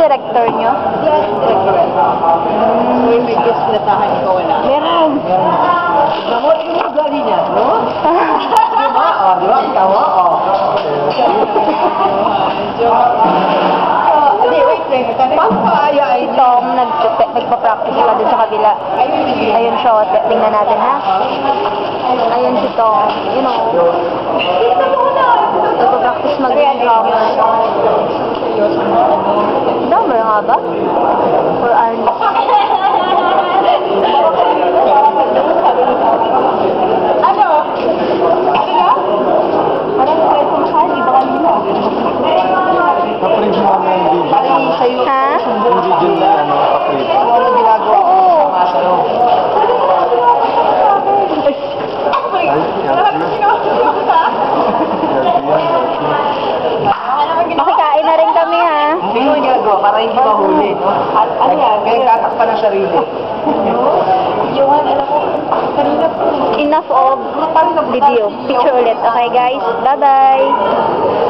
director nyo? Yes, director. So, yung medyo sinatahan ikaw wala. Meron. Namot yung ugali niya, no? Diba? O, diba? Ikaw, o. Hindi, wait, wait. Pampaya ay Si Tom, nagpa-practice pa dun sa kabila. Ayun siya, tingnan natin ha. Ayun si Tom. You know. Nagpa-practice mag-drummer. Drummer nga ba? Or Arnie? Ano? Ano na? Parang try ko masali, baka nila. Paprint mo naman yung video. Parang sa'yo. Ha? Yung video na ano, paprint. Ano ginagawa ko? Oo. Sama sa'yo. Makikain na rin kami ha. Hindi ko yung ginagawa para hindi mahuli. Ano yan? Kaya tatakpan ng sarili. Yung alam ko, kanina po. Enough of video. Picture ulit. Okay guys, bye-bye.